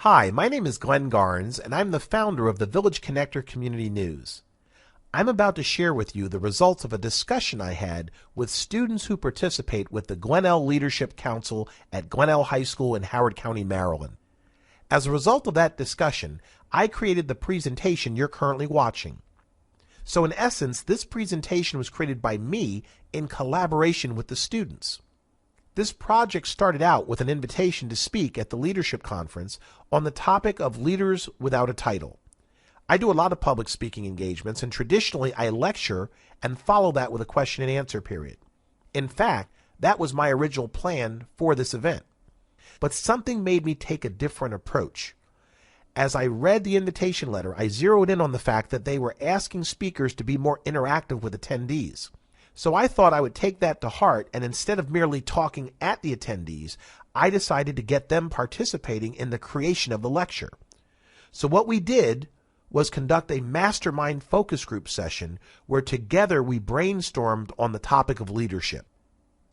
Hi, my name is Glenn Garnes, and I'm the founder of the Village Connector Community News. I'm about to share with you the results of a discussion I had with students who participate with the Glenelg Leadership Council at Glenelg High School in Howard County, Maryland. As a result of that discussion, I created the presentation you're currently watching. So in essence, this presentation was created by me in collaboration with the students. This project started out with an invitation to speak at the Leadership Conference on the topic of leaders without a title. I do a lot of public speaking engagements, and traditionally I lecture and follow that with a question and answer period. In fact, that was my original plan for this event. But something made me take a different approach. As I read the invitation letter, I zeroed in on the fact that they were asking speakers to be more interactive with attendees. So I thought I would take that to heart, and instead of merely talking at the attendees, I decided to get them participating in the creation of the lecture. So what we did was conduct a mastermind focus group session where together we brainstormed on the topic of leadership.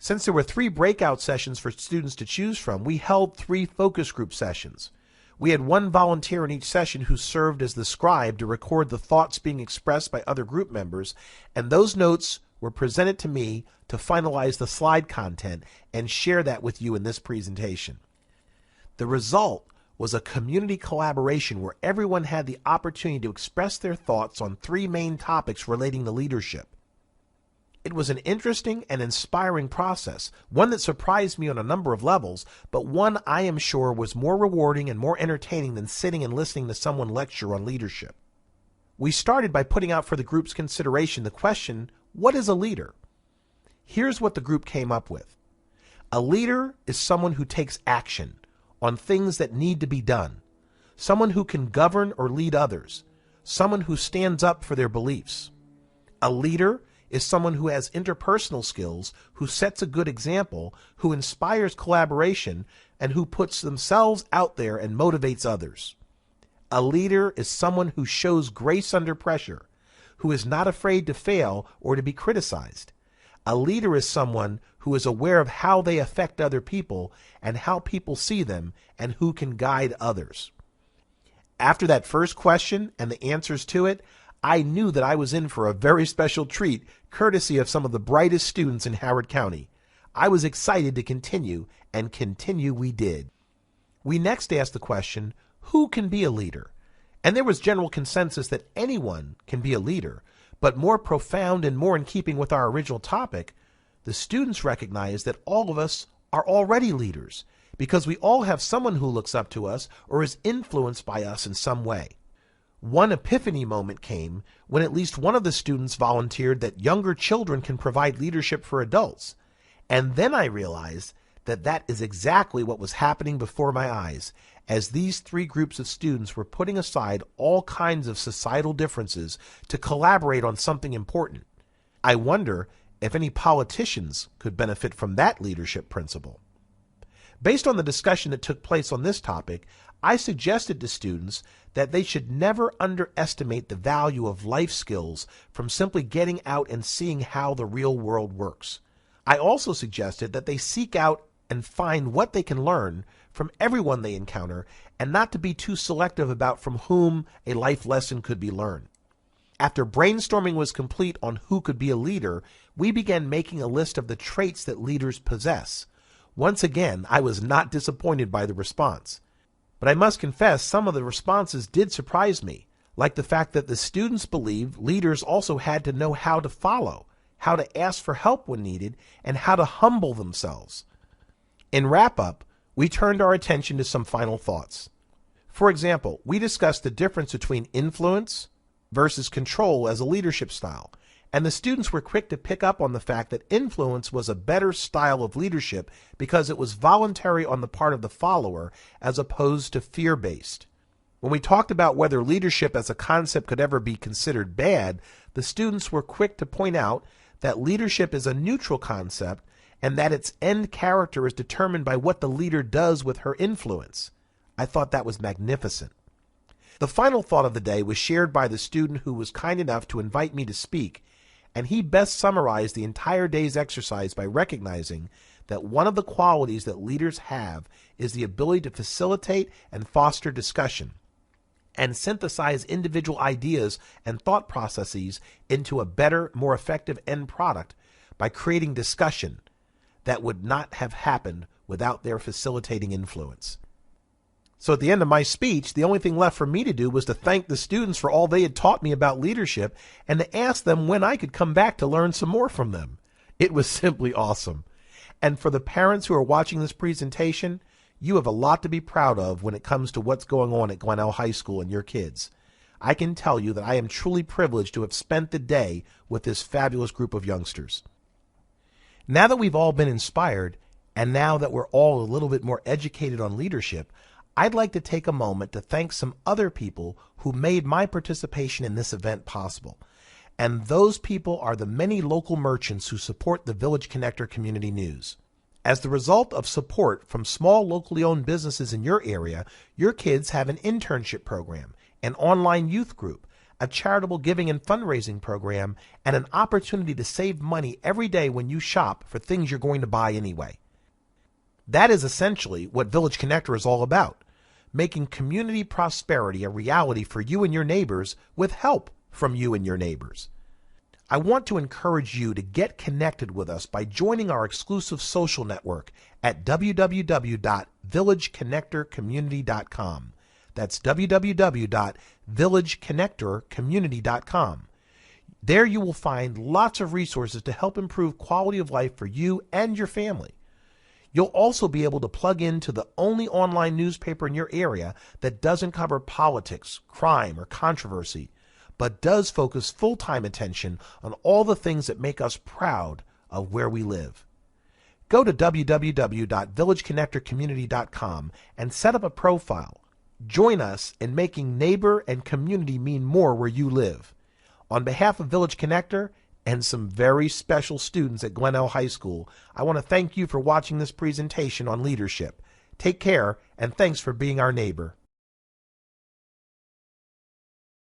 Since there were 3 breakout sessions for students to choose from, we held 3 focus group sessions. We had 1 volunteer in each session who served as the scribe to record the thoughts being expressed by other group members, and those notes were presented to me to finalize the slide content and share that with you in this presentation. The result was a community collaboration where everyone had the opportunity to express their thoughts on 3 main topics relating to leadership. It was an interesting and inspiring process, one that surprised me on a number of levels, but one I am sure was more rewarding and more entertaining than sitting and listening to someone lecture on leadership. We started by putting out for the group's consideration the question, what is a leader? Here's what the group came up with. A leader is someone who takes action on things that need to be done, someone who can govern or lead others, someone who stands up for their beliefs. A leader is someone who has interpersonal skills, who sets a good example, who inspires collaboration, and who puts themselves out there and motivates others. A leader is someone who shows grace under pressure, who is not afraid to fail or to be criticized. A leader is someone who is aware of how they affect other people and how people see them and who can guide others. After that first question and the answers to it, I knew that I was in for a very special treat, courtesy of some of the brightest students in Howard County. I was excited to continue, and continue we did. We next asked the question, who can be a leader? And there was general consensus that anyone can be a leader, but more profound and more in keeping with our original topic, the students recognized that all of us are already leaders, because we all have someone who looks up to us or is influenced by us in some way. One epiphany moment came when at least one of the students volunteered that younger children can provide leadership for adults. And then I realized that that is exactly what was happening before my eyes, as these 3 groups of students were putting aside all kinds of societal differences to collaborate on something important. I wonder if any politicians could benefit from that leadership principle. Based on the discussion that took place on this topic, I suggested to students that they should never underestimate the value of life skills from simply getting out and seeing how the real world works. I also suggested that they seek out and find what they can learn from everyone they encounter and not to be too selective about from whom a life lesson could be learned. After brainstorming was complete on who could be a leader, we began making a list of the traits that leaders possess. Once again, I was not disappointed by the response. But I must confess, some of the responses did surprise me, like the fact that the students believed leaders also had to know how to follow, how to ask for help when needed, and how to humble themselves. In wrap-up, we turned our attention to some final thoughts. For example, we discussed the difference between influence versus control as a leadership style, and the students were quick to pick up on the fact that influence was a better style of leadership because it was voluntary on the part of the follower as opposed to fear-based. When we talked about whether leadership as a concept could ever be considered bad, the students were quick to point out that leadership is a neutral concept and that its end character is determined by what the leader does with her influence. I thought that was magnificent. The final thought of the day was shared by the student who was kind enough to invite me to speak, and he best summarized the entire day's exercise by recognizing that one of the qualities that leaders have is the ability to facilitate and foster discussion and synthesize individual ideas and thought processes into a better, more effective end product by creating discussion that would not have happened without their facilitating influence. So at the end of my speech, the only thing left for me to do was to thank the students for all they had taught me about leadership and to ask them when I could come back to learn some more from them. It was simply awesome. And for the parents who are watching this presentation, you have a lot to be proud of when it comes to what's going on at Glenelg High School and your kids. I can tell you that I am truly privileged to have spent the day with this fabulous group of youngsters. Now that we've all been inspired, and now that we're all a little bit more educated on leadership, I'd like to take a moment to thank some other people who made my participation in this event possible. And those people are the many local merchants who support the Village Connector Community News. As the result of support from small locally owned businesses in your area, your kids have an internship program, an online youth group, a charitable giving and fundraising program, and an opportunity to save money every day when you shop for things you're going to buy anyway. That is essentially what Village Connector is all about, making community prosperity a reality for you and your neighbors with help from you and your neighbors. I want to encourage you to get connected with us by joining our exclusive social network at www.villageconnectorcommunity.com. That's www.villageconnectorcommunity.com. There you will find lots of resources to help improve quality of life for you and your family. You'll also be able to plug into the only online newspaper in your area that doesn't cover politics, crime, or controversy, but does focus full-time attention on all the things that make us proud of where we live. Go to www.villageconnectorcommunity.com and set up a profile. Join us in making neighbor and community mean more where you live. On behalf of Village Connector and some very special students at Glenelg High School, I want to thank you for watching this presentation on leadership. Take care, and thanks for being our neighbor.